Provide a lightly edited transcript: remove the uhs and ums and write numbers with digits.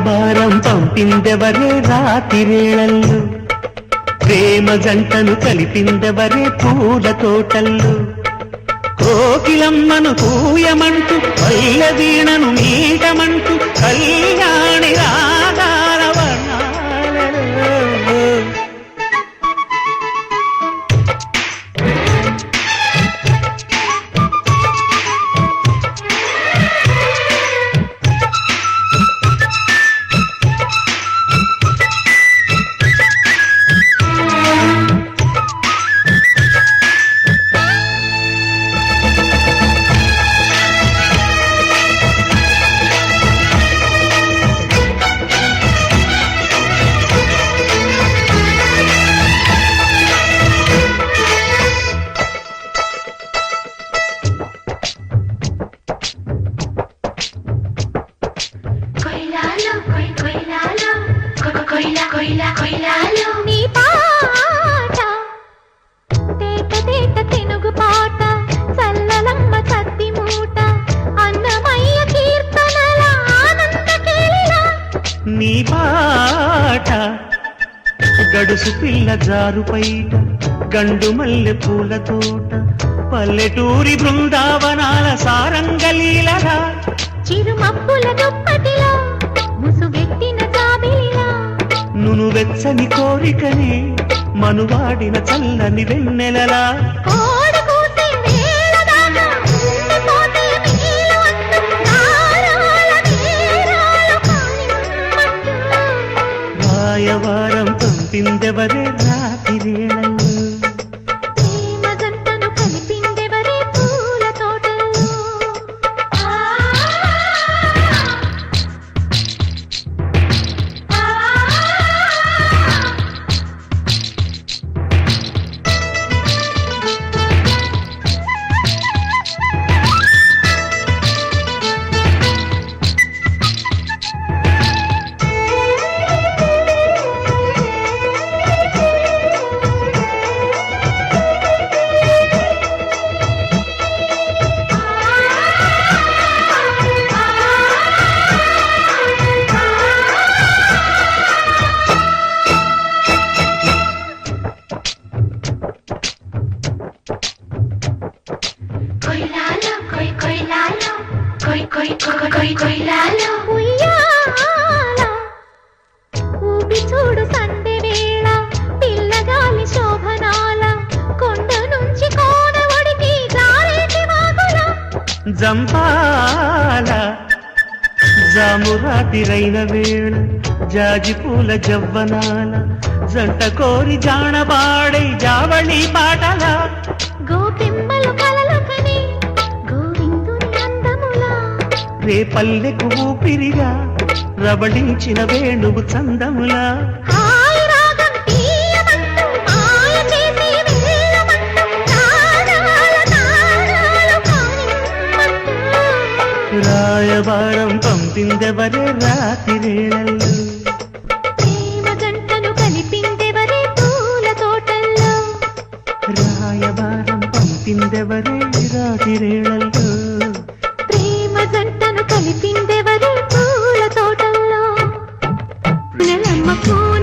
రాయబారం పంపిందెవరే రాతిరేళల్లో, ప్రేమ జంటను కలిపిందెవరే పూల తోటల్లో, కోకిలమ్మను పూయమంటూ పల్లవీణను మీటమంటూ కళ్యాణి రాగాల వర్ణాలలో. నీ పాట తేట తేట తెనుగు పాట, చల్లలమ్మ చద్ది మూట, అన్నమయ్య కీర్తనల ఆనంద కేళిలా. నీ పాట గడుసు పిల్ల జారు పైట, గండు మల్లె పూల తోట, పల్లెటూరి బృందావనాల సారంగలీలరా. చిరుమప్పుల దుప్పటిలో ముసుగెట్టిన జాబిలిలా, నును వెచ్చని కోరికని మనువాడిన చల్లని వెన్నెలలా. కోడి కూసే వేళ దాకా ఉండిపోతే మిగిలు అంటూ నారాల నేరాలు కానిమ్మంటూ. రాయవారం పంపిందెవరే రాతిరేళల్లో, ప్రేమ జంటను కలిపిందెవరే పూల తోటల్లో. ఉయ్యాల ఊపి చూడు సందె వేళ, పిల్లగాలి శోభనాల, కొండ నుంచి కోన ఒడికి జారేటి వాగుల. జంపాల జామురాతిరైన వేళ, జాజి పూల జవ్వనాల, జంట కోరి జాణబాడై జావళి పాటల. గోపిమ్మలు కలలు కని గోవిందుని అందములా, రేపల్లెకు ఊపిరిగా రబళించిన వేణువు చందములా. హాయి రాగం తీయమంటూ మాయ చేసి వెళ్ళమంటూ, తారాల తారాలు కానిమ్మంటూ. రాయబారం పంపిందెవరే రాతిరేళల్లో, ప్రేమ జంటను కలిపిందెవరే పూల తోటల్లో. రాయబారం పంపిందెవరే రాతిరేళల్లో, ప్రేమ జంటను కలిపిందెవరే పూల తోటల్లో. నెలమ్మ పూల